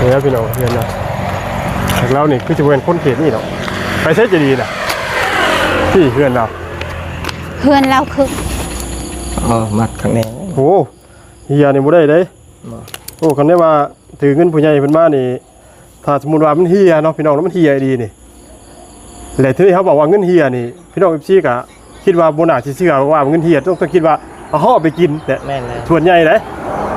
นี่ครับพี่น้องเพื่อนนะจากเรานี่คือจะเป็นคนเขตนี่เนาะไปเซ็ตจะดีนะที่เพื่อนเราคือมัดข้างในโอ้เฮียนี่บ่ได้เลยโอ้คำนี้ว่าถือเงินผู้ใหญ่เพิ่นมานี่ถ้าสมมุติว่ามันเฮียเนาะพี่น้องแล้วมันเฮียดีนี่แล้วที่นี่เขาบอกว่าเงินเฮียนี่พี่น้องFCก็คิดว่าบ่น่าสิเชื่อว่าเงินเฮียต้องคิดว่าเอาห่อไปกินแต่แม่นเลยส่วนใหญ่เลย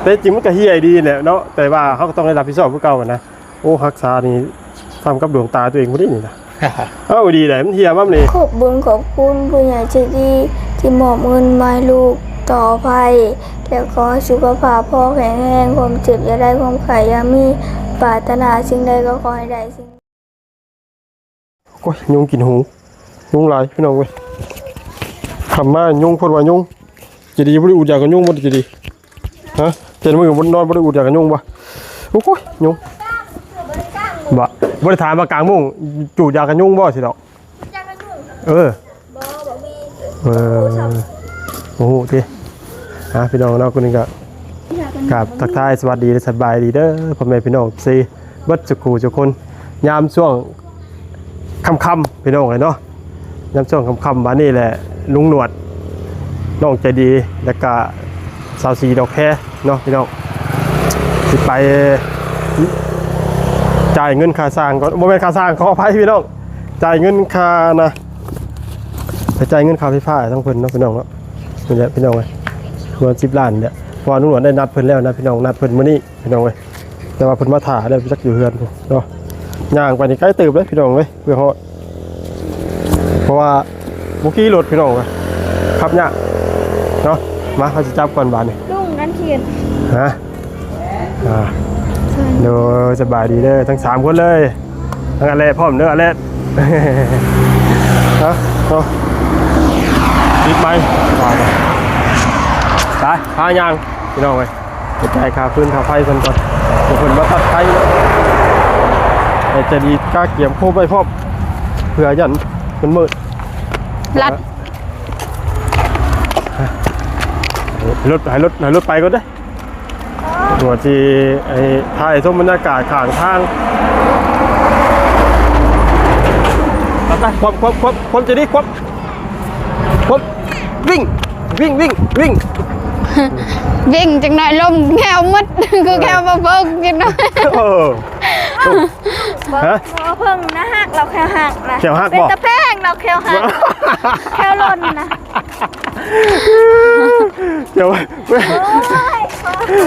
แต่จริงมันก็เฮียดีแหละเนาะแต่ว่าเขาก็ต้องได้รับผิดชอบผู้เก่ากันนะโอ้รักษานี่ทำกับดวงตาตัวเองบ่ได้นี่นะเอาดีแหละมันเฮียมั่มนี่ขอบบุญขอบคุณผู้ใหญ่ใจดีที่มอบเงินมาให้ลูกต่อไปแล้วขอสุขภาพพ่อแข็งแรงความเจ็บอย่าได้ความไข้อย่ามีปรารถนาสิ่งใดก็ขอให้ได้สิ่งโอ้ยยุงกินหูยุงหลายพี่น้องเว้ยทำมายุงพูดว่ายุงจะดีบริอุดอยากกับยุงบ่จะดีฮะเจนมือบนนอนบริอุดอยากกับยุงบ่โอ้ยยุงบ่บริถามมากลางมุ้งจูดอยากกับยุงบ่สิดอกโอ้โหทีพี่น้องเราคนนึงก็กับทักทายสวัสดีและสบายดีเด้อพ่อแม่พี่น้องซีบัดสุขูทุกคนยามช่วงค่ำๆพี่น้องเลยเนาะยามช่วงค่ำๆมานี่แหละลุงหนวดน้องใจดีแล้วก็สาวสีดอกแค่เนาะพี่น้องสิไปจ่ายเงินค่าสร้างก่อนโมเมนต์ค่าสร้างขออภัยพี่น้องจ่ายเงินค่านะไปจ่ายเงินค่าไฟฟ้าทั้งเพิ่นเนาะพี่น้องเนาะนี่แหละพี่น้องเลยรวม10 ล้านเนี่ยพอลุงหนวดได้นัดเพิ่นแล้วนะพี่น้องนัดเพิ่นมื้อนี้พี่น้องเลยแต่ว่าเพิ่นมาถ่าได้จักอยู่เฮือนเนาะย่างไปนี่ใกล้ตื่นเลยพี่น้องเลยเพื่อเขาเพราะว่าบุกี้รถพี่น้องเลยขับยากเนาะมาเขาจะจับก่อนบานนี่ลุงนั่นเขียนฮะโดยสบายดีเลยทั้ง3 คนเลยทั้งอะไรพร้อมเนื้ออะไรฮะเนาะติดไหมไปพายางพี่น้องเลยไปจ่ายค่าพื้นค่าไฟกันก่อนเดี๋ยวคนมาตัดไฟจะดีกล้าเกี่ยมโค้งไปพร้อมเผื่อยันมันมืดรัดรถไปก็ได้หัวจีไอ้ถ่ายส้มบรรยากาศข้างทางไปความจะดีความวิ่งจังหน่อยลมแก้วมัดคือแก้วมาเพิ่งจังหน่อยฮะเพิ่งนะฮักเราแค่หักนะเป็นตะแพงเราแค่หักแค่ล่นนะเดี๋ยว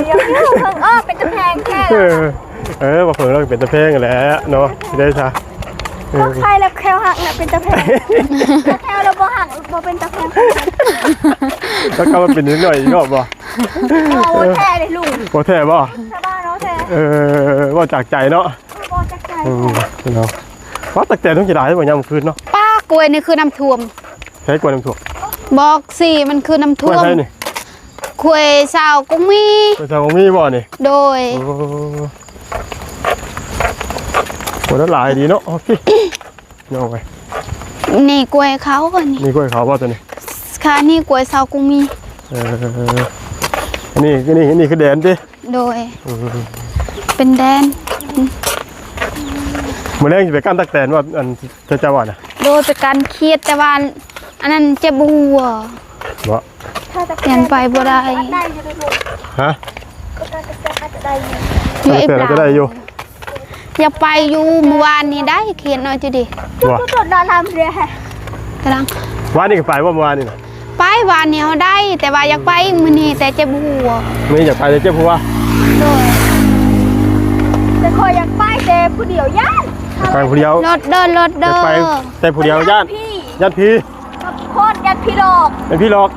ยังไม่ถูกเพิ่งเป็นตะแพงแค่มาเพิ่งเราเป็นตะแพงกันแล้วเนาะได้ใช่ใครแล้วแค่หักเนี่ยเป็นตะแพงแค่เราบ่หักบ่เป็นตะแพงแล้วก็มาเป็นนิดหน่อยอีกรอบบ่โอ้แท้เลยลุงโอ้แท้บ่ชาวบ้านเนาะแท้ว่าจากใจเนาะบ่จากใจเนาะว่าจากใจต้องจะได้บ่ยามคืนเนาะป้ากล้วยนี่คือน้ำท่วมใช้กล้วยน้ำท่วมบอกสิมันคือน้ำท่วมกล้วยสาวกุ้งมีบ่นี่โดยโอ้แล้วหลายดีเนาะพี่เนาะไปนี่กล้วยเขาก่อนนี่กล้วยเขาบ่ตัวนี้ค่ะนี่กล้วยสาวกุ้งมีนี่คือแดนดิโดยเป็นแดนเมื่อแรกจะไปกั้นตักแตนว่าอันจะว่าน่ะโดยเป็นการเครียดแต่ว่าอันนั้นเจ็บหัวบ่เปลี่ยนไปบ่ได้ฮะอยู่อีกก็ได้อยู่อยากไปอยู่เมื่อวานนี้ได้เขียนหน่อยจะดิจุดนอนทำเลยกำลังวันนี้ก็ไปว่าเมื่อวานนี่นะไปวันนี้เขาได้แต่ว่าอยากไปมื้อนี้แต่เจ็บหัวไม่อยากไปแต่เจ็บหัวแต่คอยอยากไปแต่ผู้เดียวย่านไปผู้เดียวรถเดินไปแต่ผู้เดียวย่านพี่โคตรยันพี่หลอกเป็นพี่หลอก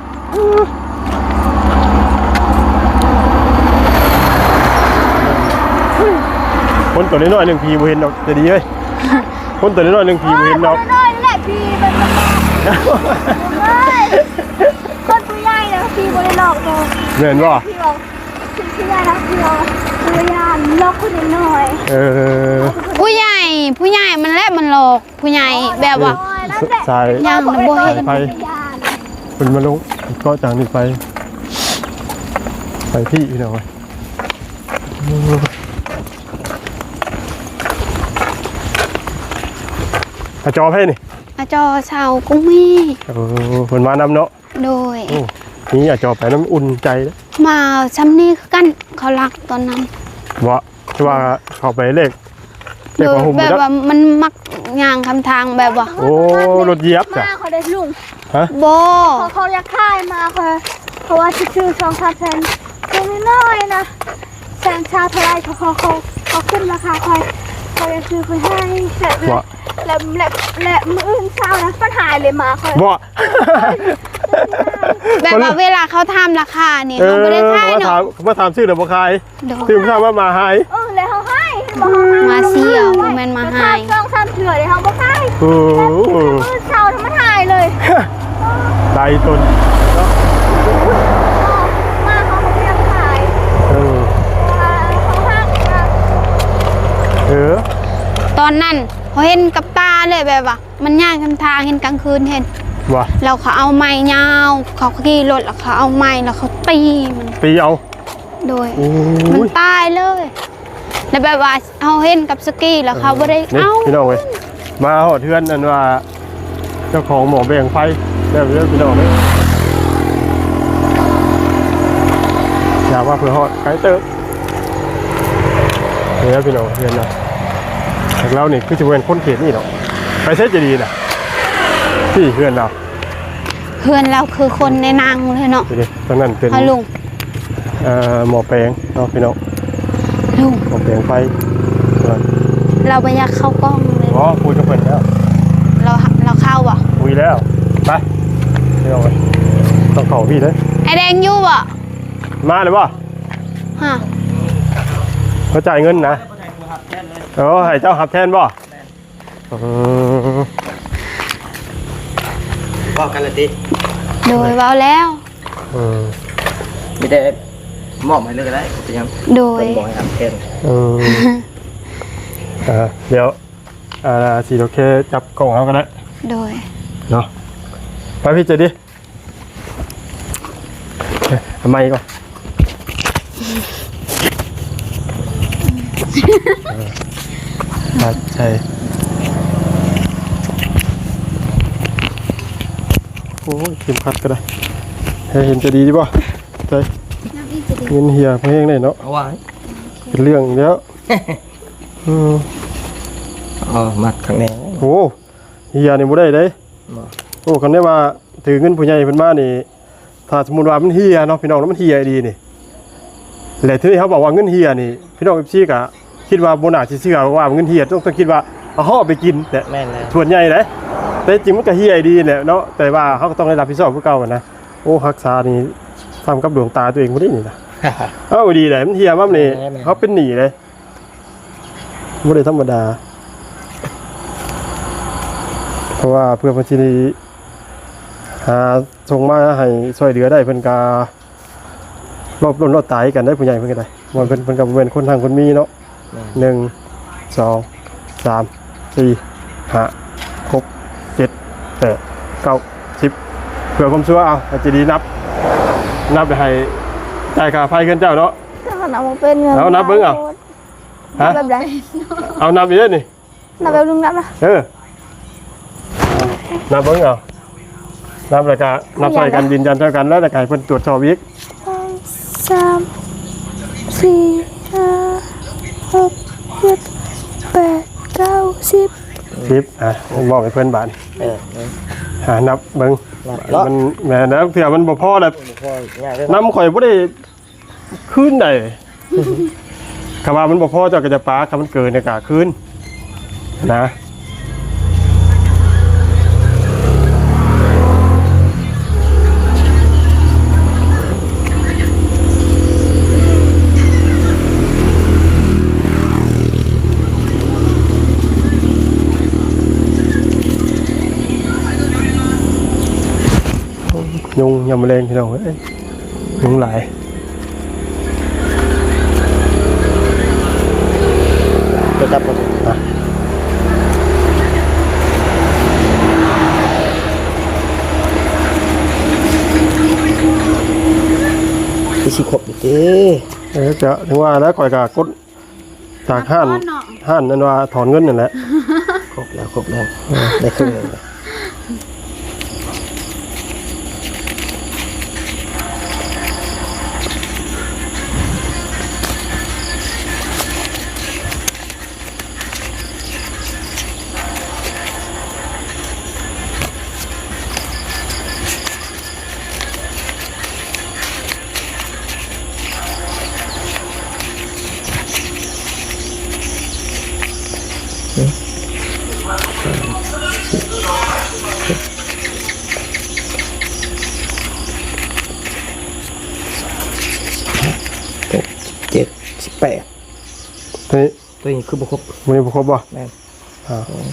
คนตัวน้อยๆ1 พีบ่เห็นดอกจะดีเว้ยคนตัวน้อยๆ1 พีบ่เห็นดอกน้อยๆแหละพีมันคนผู้ใหญ่นะพีบ่ได้หลอกดอกเห็นบ่พี่บอกพี่ใหญ่นะพี่บอกผู้ใหญ่หลอกคนน้อยผู้ใหญ่มันแหละมันหลอกผู้ใหญ่แบบว่าสายยังบ่เห็นไปคุณมาลงก็จากนี้ไปพี่หน่อย อาจอให้นี่ อาจอเสากุ้งมี เพิ่นมานำเนาะ โดย นี่อาจอไปน้ำอุ่นใจเด้อ มาซ้ำนี่คือกันเขารักตอนนั้น ว่าคือว่าเข้าไปเลข โดย ของหุ่ม แบบ แล้ว ว่ามันมักย่างคำทางแบบว่า โอ้รถเหยียบจ้ะ มาเขาได้ลุง ฮะ โบ เขาอยากขายมาค่ะเพราะว่าชื่อ2-3 แสนตัวน้อยๆนะแสนชาเท่าไรเขาขึ้นราคาคอยเขาจะซื้อไปให้เสร็จ ว่า และมืออื่นเช้านะปัญหาเลยมาคอย ว่า แบบว่าเวลาเขาทำราคานี่เขาไม่ได้ขาย เขา เนาะ มาถามชื่อเดี๋ยวบ่ขาย โดย ชื่อถามว่ามาหาย เลยเขาให้บอกเขาให้ มาเสี่ยวแม่นมาให้ 2-3 เถื่อเลยเขาบอกให้ โอ้ มือเช้าทำมันหายเลย ใจตนเนาะ มาเขาไม่อยากขาย เออ เขาห้ามมา เออ ตอนนั้นเขาเห็นกับตาเลยแบบว่า มันย่างคำทางเห็นกลางคืนเห็น ว่า เราเขาเอาไม้ยาวเขาขี่รถแล้วเขาเอาไม้แล้วเขาตีมัน ตีเอา โดย โอ้ มัน ย ตายเลยแล้วแบบว่าเขาเห็นกับสกีแล้วเขาไม่ได้ นี่ เอา พี่น้องเว้ยมาหอดเทือนนั่นว่าเจ้าของหมอแบ่งไฟได้เรื่องพี่น้องเลยอยากว่าเพื่อหอดไกด์เตอร์เนี่ยพี่น้องเรียนนะแต่เราเนี่ยคือจะเป็นคนเขตนี่เนาะไปเซ็ตจะดีนะที่เพื่อนเรา เพื่อนเราคือคนในนางเลยเนาะ ดูดิตรงนั้นเป็น เอาลุง หมอแปลงเนาะพี่น้อง ลุง หมอแปลงไฟ เราไปอยากเข้ากล้องเลย อ๋อคุยกับเพื่อนแล้ว เราเข้าบ่ คุยแล้วไปพี่น้องเลยต้องเข่าพี่เลย ไอแดงอยู่บ่ มาเลยป่ะ ฮะ เขาจ่ายเงินนะให้เจ้าหับแทนป่ะ บอกกันเลยดิ โดยเว้าแล้ว ไม่ได้มอบให้เลยก็ได้เป็นยัง โดย เป็นบอกให้ทำแทน เดี๋ยวสีโอเคจับกล่องเขากันนะ โดย เนาะไปพี่เจดิทำไมก่อนใช่โอ้ยเข็มขัดก็ได้ให้เห็นจะดีดีป่ะใช่เงินเฮียเพลงได้เนาะ เอาไว้ เป็นเรื่องอีกแล้ว มัดข้างใน โอ้เฮียนี่บ่ได้เด้โอ้คันได้ว่าถือเงินผู้ใหญ่เพิ่นมานี่ถ้าสมมุติว่ามันเฮียเนาะพี่น้องแล้วมันเฮียดีนี่แล้วทีนี้เขาบอกว่าเงินเฮียนี่พี่น้อง FC ก็คิดว่าบ่น่าสิเชื่อว่าเงินเฮียต้องคิดว่าเอาห่อไปกินแต่ แม่นแล้ว ส่วนใหญ่เด้แต่จริงมันก็เฮียดีแหละเนาะแต่ว่าเขาก็ต้องได้รับผิดชอบคือเก่ากันนะโอ้รักษานี่ทำกับดวงตาตัวเองบ่ได้นี่นะเอาดีเลยมันเฮียมานี่เขาเป็นหนี้เลยบ่ได้ธรรมดาเพราะว่าเพื่อพันธีหาส่งมาให้ช่วยเหลือได้เพิ่นการอบล้นรอบตายกันได้ผู้ใหญ่เพิ่นก็ได้ว่าเพิ่นก็เป็นคนทางคนมีเนาะ1 2 3 4 5 6 7 8 9 10เพื่อความชัวร์เอาจะดีนับไปให้จ่ายค่าไฟกันเจ้าเนาะ ถ้าขนาดมันเป็นเงิน เอานับเบิ่งเอา ฮะ แบบไหน เอานับอีกเด้อนี่ นับแบบลุงนับนะ นับเบิ่งเอานับแล้วก็นับใส่กันยืนยันเท่ากันแล้วแต่ก็ให้เพิ่นตรวจสอบอีก 2 3 4 5 6 7 8 9 10 10บอกให้เพิ่นบาด นับเบิ่ง แล้ว มันแหม่แล้วเผื่อมันบ่พอแล้ว พอง่ายเลย น้ำข่อยบ่ได้คืนได้คำว่ามันบ่พอเจ้าก็จะปาคำมันเกินเนี่ยก็คืนนะยุงยำแมลงพี่น้องเอ้ยยุงหลาย จะจับมันที่สิขบอยู่ดิ จะถึงว่าแล้วข่อยก็กดจากห้านนั่นว่าถอนเงินนั่นแหละ ครบแล้วได้ครึ่งหนึงเลย18 ตัวนี้ ตัวนี้คือบ่ครบ มันนี้บ่ครบบ่ แม่น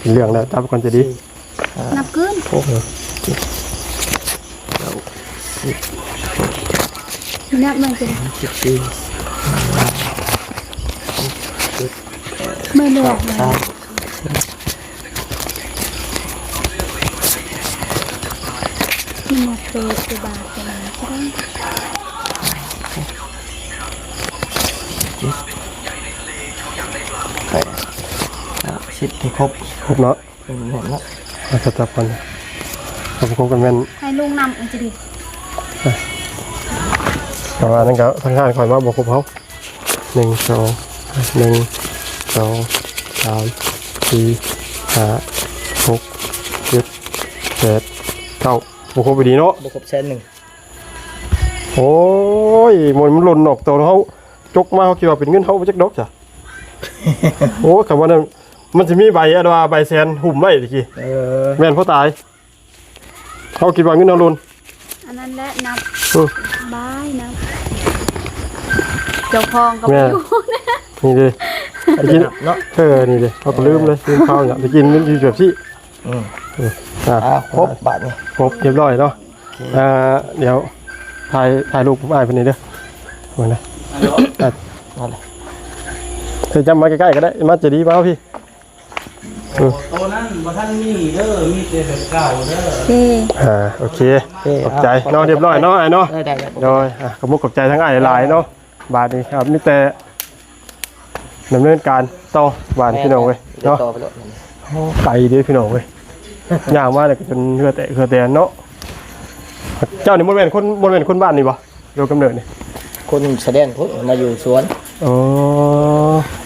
เป็นเรื่องแล้วจับก่อนจะดี นับขึ้น ครบแล้ว นับมันสิ 14 ไม่เหลือเลย ครับ ที่มาเปิดตัวบาทกันใช่ไหม 10ที่ครบ ครบเนาะ เป็นแม่นเนาะ เอาจับก่อนเอาครบกันแม่น ให้ลุงนำอันจะดี แต่ว่านั่นก็ทางการคอยมาบอกครบเขา1 2 1 2 3 4 5 6 7 8 9บอกครบไปดีเนาะ บ่ครบแสนหนึ่ง โอ้ยมันหล่นออกตัวเขาจกมาเขาคิดว่าเป็นเงินเขาไปจักดอกจ้ะ โอ้คำว่านั้นมันจะมีใบอะว่าใบแซนหุ่มไว้ตะกี้ แม่นพ่อตายเขาคิดว่าเงินเอาหล่น อันนั้นแหละนับ อืม บายนับเจ้าของก็ไม่อยู่ นี่เลย อันนี้เนาะ นี่เลยเขาก็ลืมเลยลืมข้าวอย่างตะกินมันอยู่แบบที่ อืม อ่า ครบบาทนี่ ครบเรียบร้อยเนาะเดี๋ยวถ่ายรูปผมอ่านไปนี่เด้อมาเลย นั่นแหละ เคยจำมาใกล้ๆก็ได้มาจะดีเปล่าพี่ ตัวนั้นบ่ท่านมีเด้อมีแต่แบบเก่าเด้อ โอเคขอบใจเนาะเรียบร้อยเนาะไอ้เนาะ ได้ โดยขอบคุณขอบใจทั้งไอ้หลายเนาะบาทนี้ครับนี่แต่ดำเนินการต่อบาทพี่น้องเว้ยเนาะ ต่อไปแล้ว ไก่เด้อพี่น้องเว้ยย่างมาเลยก็จนเรือแตนเนาะเจ้านี่บ่แม่นคนบ้านนี่บ่โดยกำเนิดนี่ คนแสดงพุ่นมาอยู่สวน อ๋อ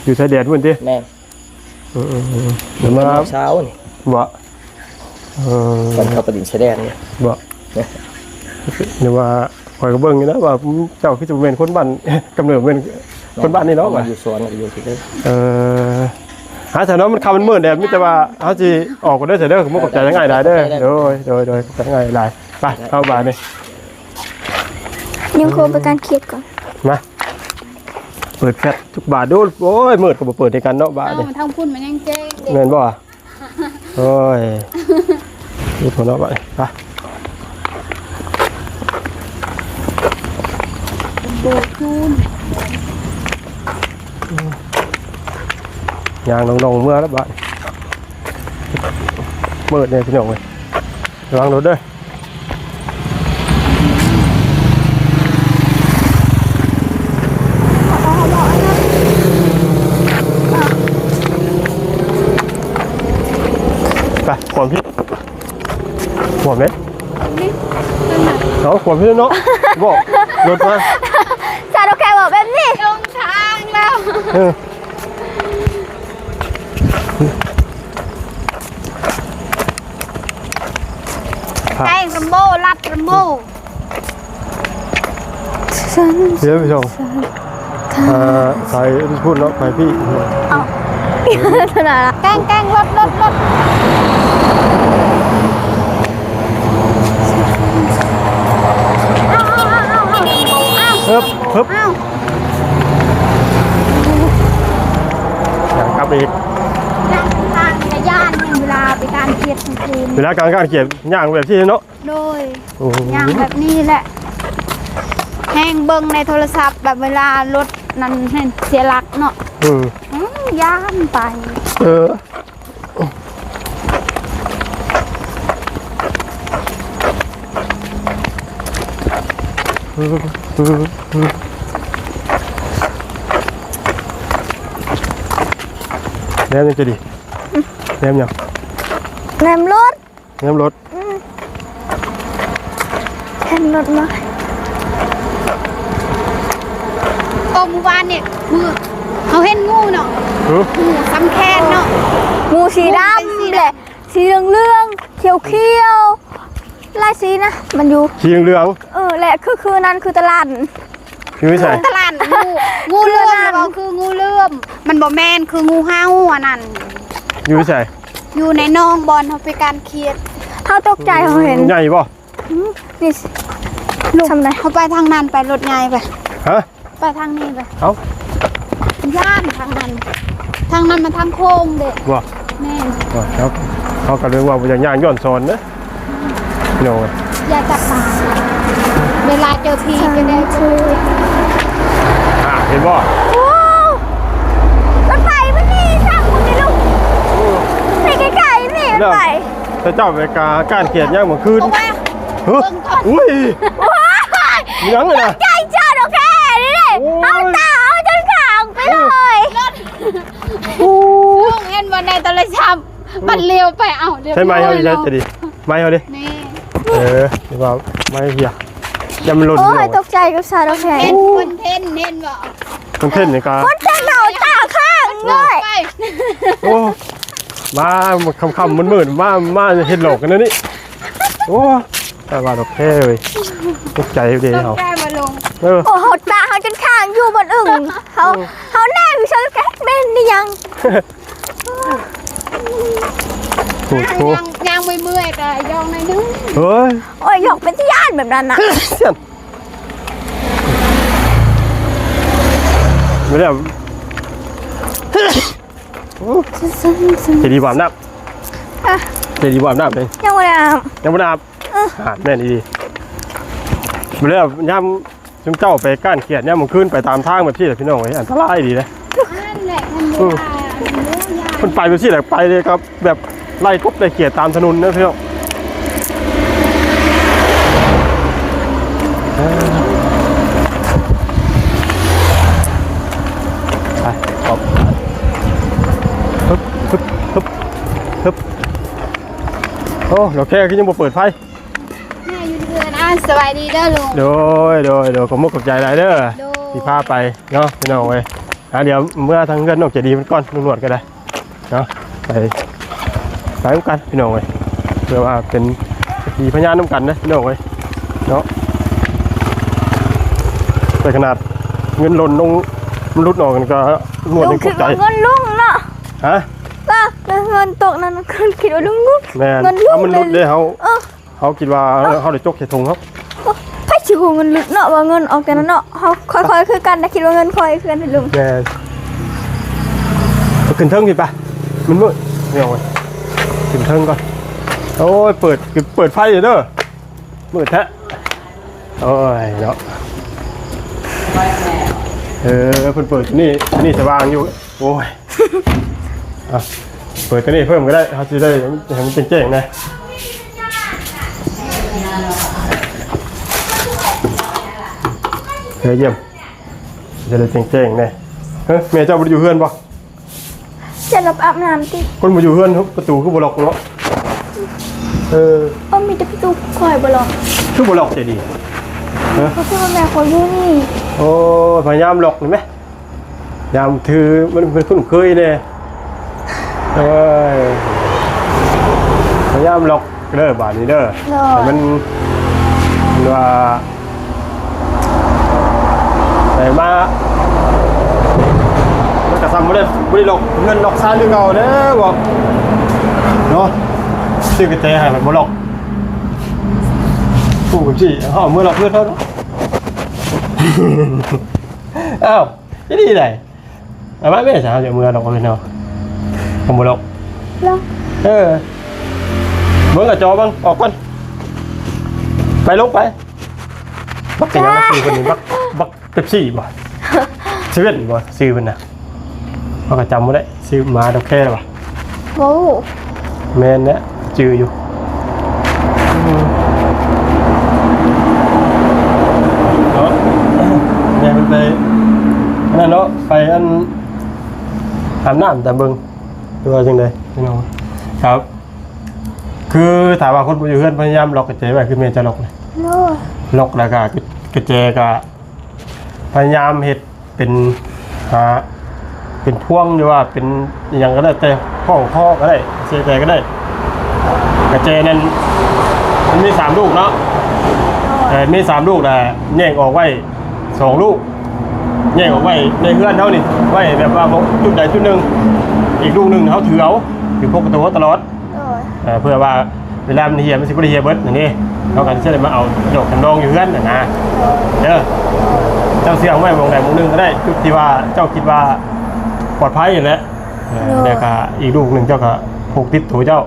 อยู่ชายแดนพุ่นติ แม่ เดี๋ยวมา เช้านี่ บ่ คนเขาประดิษฐ์แสดงเนี่ย บ่เดี๋ยวว่าข่อยก็เบิ่งอยู่นะว่าเจ้าคือจะเป็นคนบ้าน กำเนิดเป็นคนบ้านนี่เนาะ มา ว่า อยู่สวนอยู่ที่นี่ หาแต่เนาะมันคำมันมืดแดดมีแต่ว่าเฮาสิออกก็ได้เสร็จเด้อผมขอบใจทั้งง่ายหลายเด้อโดยขอบใจทั้งง่ายหลายไปเข้าบ้านนี่ ยังคงเป็นการเครียดก่อน มาเปิดแฟลชทุกบาทดูโอ้ยมืดก็บ่เปิดด้วยกันเนาะบาท เอา นี่ มาทำคุณมันยังเจ๊งเด็ก แม่นบ่โอ้ยดูโทรเนาะบาดนี่ไป โบกคูณ ยางลงเมื่อแล้วบาดมืดเนี่ยพี่น้องเว้ยระวังรถเด้อไปขวมพี่ขวมไหม นี่เป็นแบบ เอาขวมพี่เนาะบอกรถมา ซาโดแคบอกแบบนี้ ลงทางแล้ว เออ แกงรัมโบลัดรัมโบ เดี๋ยวพี่ชมสายพูดเนาะไปพี่ ขนาดละ แกงรถเอา เฮิบ เอา อย่างครับอีก ย่างทางในย่านเวลาไปการเกียรติคืน เวลาการเขียนย่างแบบที่เนาะ โดยย่างแบบนี้แหละแห้งเบิ่งในโทรศัพท์แบบเวลารถนั้นเสียหลักเนาะย่านไป แล้วยังจะดีแล้วยัง แรมรถ น้ำรถ แรมรถมา โอ้เมื่อวานเนี่ยมือเขาเห็นงูเนาะ หือ งูซ้ำแคนเนาะ งูสีดำแหละสีเหลืองเขียวลายสีนะมันอยู่ สีเหลือง แหละคือนั่นคือตลาด คือไม่ใช่ ตลาดงูเลื่อมแล้วก็คืองูเลื่อมมันบ่แมนคืองูเห่าอันนั้น อยู่ไม่ใช่ อยู่ในหนองบอลเขาไปการเครียด เขาตกใจเขาเห็น ใหญ่ป่ะ นี่ ลูก ทำไร เขาไปทางนั้นไปรถไงไป ฮะ ไปทางนี้ไป เอ้า ย่านทางนั้นมันทางโค้งเด็ก ว่า แม่ ครับเขาก็เลยว่าอย่างย่างย้อนสอนนะพี่น้อง อย่าจับตาเวลาเจอพีจะได้ช่วย เห็นบ่ โอ้รถไฟมันนี่สั่งคุณนี่ลูกนี่ไกลๆนี่รถไฟ แต่เจ้าไปการเขียนย่างเมื่อคืน บอกว่า เฮ้ย เบิ่งก่อน อุ้ย ว้าย มีหนังเลยนะ ไกลจอดโอเคนี่เลย โอ้ย เอาตาเอาจนขางไปเลย ลุงเห็นวันในโทรศัพท์มันเลี้ยวไปเอ้าเดี๋ยว ใช่ไหมเขา ล จะ ย จะดิไม้เขาดิ นี่ ดีกว่าไม้เหี้ยอย่ามันหล่น โอ้ เลย ตกใจกับสารโอเค เห็นคนเห็นบ่ มันเท่นนี่กา คนจะเหนาตาข้างเลย ไป โอ้มาคำมืดมาเห็นหลอกกันนะนี่โอ้แต่ว่าดอกแค่เลยตกใจเดียว ต้อง เขา แก้มาลง เออ โอ้เขาตาเขาจนข้างอยู่บนอึ่งเขาแน่วิชาแก๊สเม่นนี่ยัง โอ้โห ยังไม่เมื่อยแต่ยองในอยนึง เฮ้ย โอ้ยหยอกเป็นที่ย่านแบบนั้นน่ะ เสียนไม่ได้เจดีบามน้ำเจดีบามน้ำเอง ยังไงอ่ะ ยังไม่ได้อาบแม่นดีๆไม่ได้ย่ำจุ่มเจ้าไปก้านเขียดย่ำมันขึ้นไปตามทางแบบที่พี่น้องไอ้อันตรายดีนะ นั่นแหละมันเวลาเยอะยา มันไปแบบที่ไหนไปเลยครับแบบไล่กบไล่เขียดตามถนนนะพี่น้องไปขอบฮึบฮึบฮึบฮึบโอ้เราแค่ที่ยังบ่เปิดไฟ แม่อยู่เดือนสบายดีเด้อลุง โดยขอบมุกขอบใจหลายเด้อ โดย ที่พาไปเนาะพี่น้องเว้ยเดี๋ยวเมื่อทางเงินนอกจะดีมันก่อนลุงหนวดก็ได้เนาะไปกันพี่น้องเว้ยเพื่อว่าเป็นดีพญานน้ำกันนะพี่น้องเว้ยเนาะแต่ขนาดเงินหล่นลงมันรุดออกกันก็หนวด ลุ ยัง งต คิด กใจ ว่าเงินลุงเนาะ ฮะ ก็เงินตกนั้นคือคิดว่าลุง แม่น เงินลุง เอามันรุดเลยเขา เออ เขาคิดว่าเขาได้จกเขตทงเขา ไพ่ชิวเงินลุดเนาะว่าเงินออกจากนั้นเนาะเขาค่อยๆคือกันนะคิดว่าเงินค่อยคือกันลุง แม่ไปขึ้นเทิงดิปะมันมืดพี่น้องเว้ยขึ้นเทิงก่อนโอ้ยเปิดไฟอยู่เด้อมืดแท้โอ้ยเนาะเปิดนี่สว่างอยู่โอ้ยอ่ะเปิดตัวนี้เพิ่มก็ได้เขาจะได้เห็นมันเจ๋งๆนะเยี่ยมจะได้เจ๋งๆนะเฮ้ยแม่เจ้าบ่ได้อยู่เฮือนปะ จะรับอาบน้ำติ คนบ่อยู่เฮือนประตูคือบ่ล็อกเนาะมีแต่พี่ตุ๊กคอยบ่หรอก คือบ่ล็อกใจดี เขาคือว่าแม่เขาอยู่นี่ โอ้พยายามล็อกเห็นไหมยามถือมันเป็นคุ้นเคยเนี่ยโอ้ยพยายามล็อกเด้อบาดนี้เด้อแต่มันว่าแต่มามันกระทำไม่ได้ล็อกเงินล็อกซ่านด้วยเก่าเด้อบอกเนาะซื้อกระเตะให้มันบ่ล็อกผู้กับจี้เขาเอามือล็อกเพื่อนเขาเนาะ อ้าวนี่ดีไหนเอาไว้ไม่ใช่เอาจากมือล็อกเลยเนาะผมบ่ล็อก แล้ว เบิ่งกับจอบ้างออกก่อนไปลงไปบักเป็นยังไงซื้อคนนี้บักเป๊ปซี่บ่เซเว่นบ่ซื้อมันนะเขาก็จำไม่ได้ซื้อมาดอกแค่หรอ โอ้ แมนเนี่ยจืออยู่เนาะแม่มันไปนั่นเนาะไปอันอาบน้ำแต่เบิ่งตัวจังไดพี่น้องครับ คือถามว่าคนบ่อยู่เฮือนพยายามล็อกกระเจไว้คือแม่จะล็อกเลย โดย ล็อกแล้วก็กระเจก็พยายามเฮ็ดเป็นเป็นพ่วงหรือว่าเป็นอย่างก็ได้แต่ข้อก็ได้เสียใจก็ได้กระเจนั้นมันมี3ลูกเนาะมี3ลูกแต่แยกออกไว้2ลูกแยกออกไว้ในเฮือนเท่านี่ไว้แบบว่าจุดใดจุดหนึ่งอีกลูกหนึ่งเขาถือเอาถือพกตัวตลอด โดย เพื่อว่าเวลามันเฮียมันสิบ่ได้เฮียเบิดอย่างนี้เขากันเชื่อเลยมาเอาโยกกันดองอยู่เฮือนน่ะนะเด้อเจ้าเสียงไว้วงใดวงหนึงก็ได้จุดที่ว่าเจ้าคิดว่าปลอดภัยอยู่แล้วแล้วก็อีกลูกหนึ่งเจ้าก็ผูกติดตัวเจ้า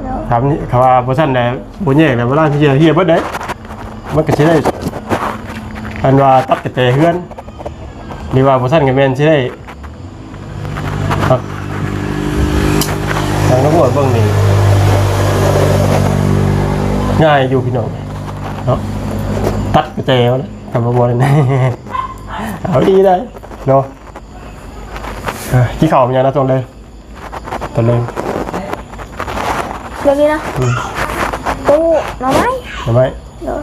โดย ถามนี่เขาว่าบ่ซั่นได้บ่แยกแล้วเวลาเฮียเบิดได้มันก็สิได้อันว่าตัดกระเตเฮือนนี่ว่าบ่ซั่นก็แม่นสิได้ครับทางตำรวจเบิ่งนี่ง่ายอยู่พี่น้องเนาะตัดกระเตวแล้วกลับมาบ่ได้ เอาดีได้เนาะกี่ข้าวมันยังนะตรงเลยตอนเลย เดี๋ยวนี้นะตู้หน่อไม้ เห็นไหม โดย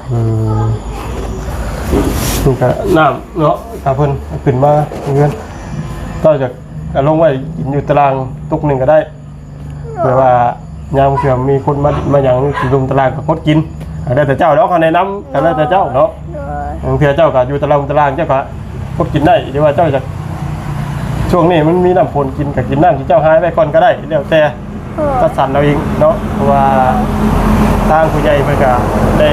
นี่ก็น้ำเนาะตาเพิ่นขึ้นมาเงินก็จะลงไว้กินอยู่ตารางตุกหนึ่งก็ได้เพื่อว่ายามเชื่อมีคนมาอย่างกินรุมตารางก็กดกินได้แต่เจ้าเนาะเขาในน้ำก็ได้แต่เจ้าเนาะ โดย เพื่อเจ้าก็อยู่ตารางเจ้าก็กดกินได้หรือว่าเจ้าจะช่วงนี้มันมีน้ำฝนกินกับกินน้ำที่เจ้าหายไปก่อนก็ได้แล้วแต่ก็สั่นเราเองเนาะเพราะว่าทางผู้ใหญ่เพิ่นก็ได้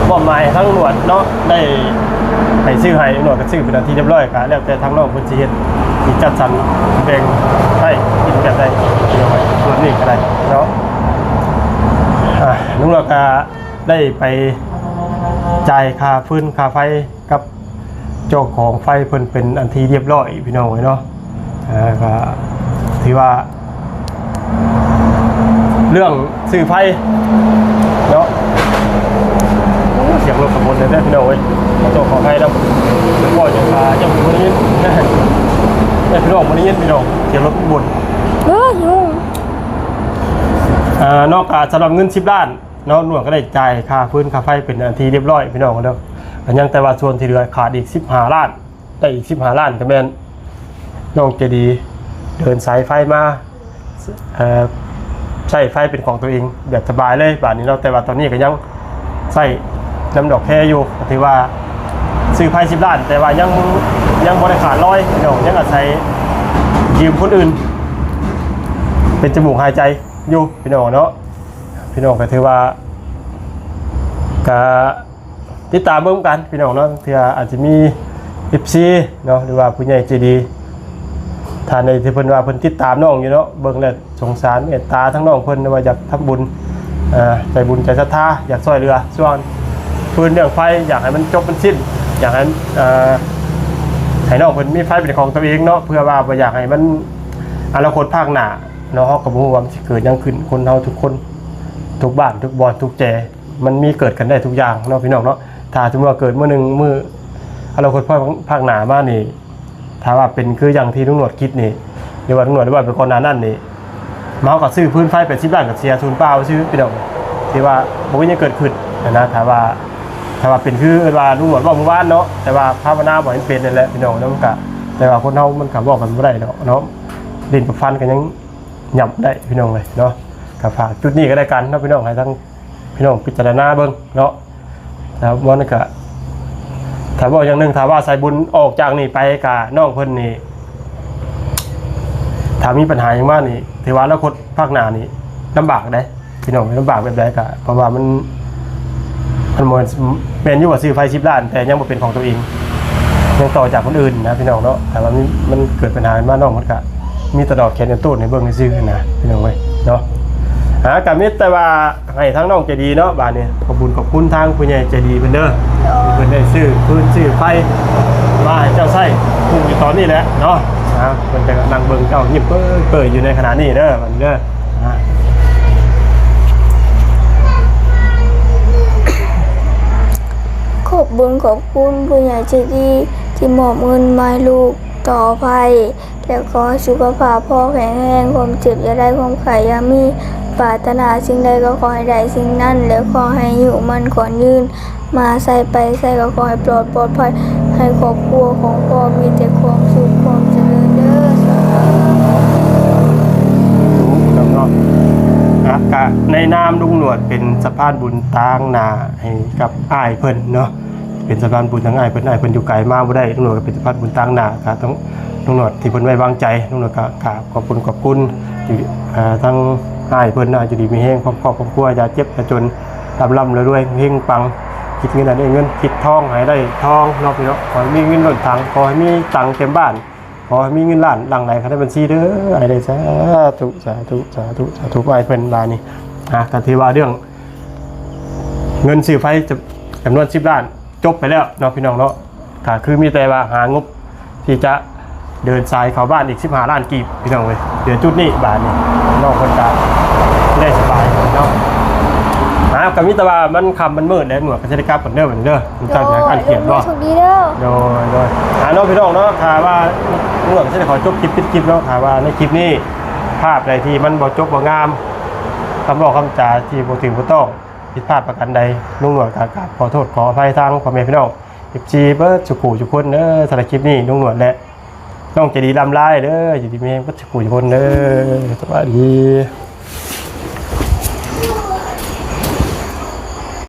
มอบหมายทั้งหนวดเนาะได้ให้ซื้อให้หนวดก็ซื้อเป็นอันที่เรียบร้อยกันแล้วแต่ทางน้องเพิ่นสิเฮ็ดสิจัดสรรแบ่งให้กินแบบใดเดี๋ยวไว้ส่วนนี้ก็ได้เนาะลุงเราก็ได้ไปจ่ายค่าฟืนค่าไฟกับเจ้าของไฟเพิ่นเป็นอันที่เรียบร้อยพี่น้องเนาะก็ถือว่าเรื่องซื้อไฟเนาะเสียงรถขบวนเลยได้พี่น้องเว้ยขอโทษขอให้นะแล้วก็ยังยังคนนี้ได้พี่น้องคนนี้พี่น้องเสียงรถขบวน ยุ่ง นอกจากสำหรับเงิน10 ล้านเนาะหน่วยก็ได้จ่ายค่าพื้นค่าไฟเป็นอันที่เรียบร้อยพี่น้องเด้อยังแต่ว่าส่วนที่เหลือขาดอีก15 ล้านได้อีก15 ล้านก็แม่นน้องเจดีเดินสายไฟมาใช้ไฟเป็นของตัวเองแบบสบายเลยแบบนี้เนาะแต่ว่าตอนนี้ก็ยังใส่น้ำดอกแค่อยู่ถือว่าซื้อไฟ10 ล้านแต่ว่ายังบ่ได้ขาดร้อยพี่น้องยังอาศัยยืมคนอื่นเป็นจมูกหายใจอยู่พี่น้องเนาะพี่น้องก็ถือว่าก็ติดตามเบิ่งกันพี่น้องเนาะเพื่ออาจจะมี FC เนาะหรือว่าผู้ใหญ่ใจดีท่านใดที่เพิ่นว่าเพิ่นติดตามน้องอยู่เนาะเบิ่งแล้วสงสารเมตตาทั้งน้องเพิ่นว่าอยากทำบุญใจบุญใจศรัทธาอยากช่วยเหลือส่วนพื้นเรื่องไฟอยากให้มันจบมันสิ้นอยากให้ให้น้องเพิ่นมีไฟเป็นของตัวเองเนาะเพื่อว่าบ่อยากให้มันอนาคตภาคหน้าเนาะก็บ่ฮู้ว่ามันสิเกิดหยังขึ้นคนเฮาทุกคนทุกบ้านทุกบ่อนทุกแจมันมีเกิดกันได้ทุกอย่างเนาะพี่น้องเนาะถ้าสมมุติว่าเกิดมื้อนึงมื้ออนาคตภาคหน้ามานี่ถ้าว่าเป็นคืออย่างที่ลุงหนวดคิดนี่หรือว่าลุงหนวดว่าเป็นคนนั้นนั่นนี่มาเฮาก็ซื้อพื้นไฟไป10 ล้านก็เสียทุนเปล่าซื้อพี่น้องที่ว่าบ่มีหยังเกิดขึ้นนะถ้าว่าเป็นคือว่าลุงหนวดว่าเมื่อวานเนาะแต่ว่าภาวนาบ่ให้เป็นนั่นแหละพี่น้องเนาะมันก็แต่ว่าคนเฮามันก็บอกกันบ่ได้เนาะดินกับฟันกันยังหยับได้พี่น้องเลยเนาะกับฝากจุดนี้ก็ได้กันเนาะพี่น้องให้ทั้งพี่น้องพิจารณาเบิ่งเนาะแล้วว่านั่นก็ถ้าบอกอย่างหนึ่งถ้าว่าสายบุญออกจากนี่ไปกับน้องเพิ่นนี่ถ้ามีปัญหาอย่างมากนี่ถือว่าแล้วคนภาคหน้านี่ลำบากได้พี่น้องลำบากแบบใดก็เพราะว่ามันเป็นอยู่ว่าซื้อไฟ10 ล้านแต่ยังบ่เป็นของตัวเองยังต่อจากคนอื่นนะพี่น้องเนาะแต่ว่ามันเกิดปัญหามาน้องมันก็มีตลอดแขนกันตู้ในเบื้องในซื้อนะพี่น้องไว้เนาะกับมิตรแต่ว่าให้ทั้งน้องใจดีเนาะบ้านนี้ขอบคุณทางผู้ใหญ่ใจดีเพิ่นเด้อเพิ่นได้ซื้อพื้นซื้อไฟมาให้เจ้าใช้ปลูกอยู่ตอนนี้แหละเนาะเพิ่นจะนั่งเบิ่งเจ้ายิ้มเปิดอยู่ในขณะนี้เด้อบัดนี้เด้อขอบคุณผู้ใหญ่ใจดีที่มอบเงินมาให้ลูก ต่อไปแล้วก็สุขภาพพ่อแข็งแรงความเจ็บอย่าได้ความไข้อย่ามีปรารถนาสิ่งใดก็ขอให้ได้สิ่งนั้นแล้วขอให้อยู่มันขอนยืนมาใส่ไปใส่ก็ขอให้ปลอดภัยให้ครอบครัวของพ่อมีแต่ความสุขความเจริญเด้อสาธุ น้องๆนะกะในนามลุงหนวดเป็นสะพานบุญต่างหน้าให้กับอ้ายเพิ่นเนาะเป็นสะพานบุญทั้งอ้ายเพิ่นอยู่ไกลมาบ่ได้ลุงหนวดก็เป็นสะพานบุญต่างหน้าก็ต้องลุงหนวดที่เพิ่นไว้วางใจลุงหนวดก็กราบขอบคุณที่ทั้งอ้ายเพิ่นอยู่ดีมีแฮงครอบครัวอย่าเจ็บอย่าจนร่ำรวยเฮงปังคิดเงินได้เงินคิดทองให้ได้ทองเนาะพี่เนาะขอให้มีเงินล้นถังขอให้มีตังค์เต็มบ้านขอให้มีเงินล้านหลั่งไหลเข้าในบัญชีเด้ออะไรได้สาธุไปเพิ่นบาดนี้ก็ถือว่าเรื่องเงินซื้อไฟจำนวน10ล้านจบไปแล้วเนาะพี่น้องเนาะก็คือมีแต่ว่าหางบที่จะเดินสายเข้าบ้านอีก15ล้านกีบพี่น้องเว้ยเดี๋ยวจุดนี้บาดนี้น้องคนตาได้สบายเนาะกับมิตรว่ามันคำมันมืดแล้วหน่วยกิจการผลเด้อเหมือนเด้อมันจะมีการเขียนว่า โชคดีเด้อ โดยน้องพี่น้องเนาะถามว่าหน่วยจะขอจบคลิปเนาะถามว่าในคลิปนี้ภาพใดที่มันบ่จบบ่งามคำบอกคำจาที่บ่ถึงบ่ต้องผิดพลาดประการใดลุงหน่วยกราบขอโทษขออภัยทางพ่อแม่พี่น้อง14เบิดสุขุทุกคนเด้อสำหรับคลิปนี้ลุงหน่วยและน้องใจดีลำลายเด้ออยู่ดีแม่งก็สุขุทุกคนเด้อสวัสดี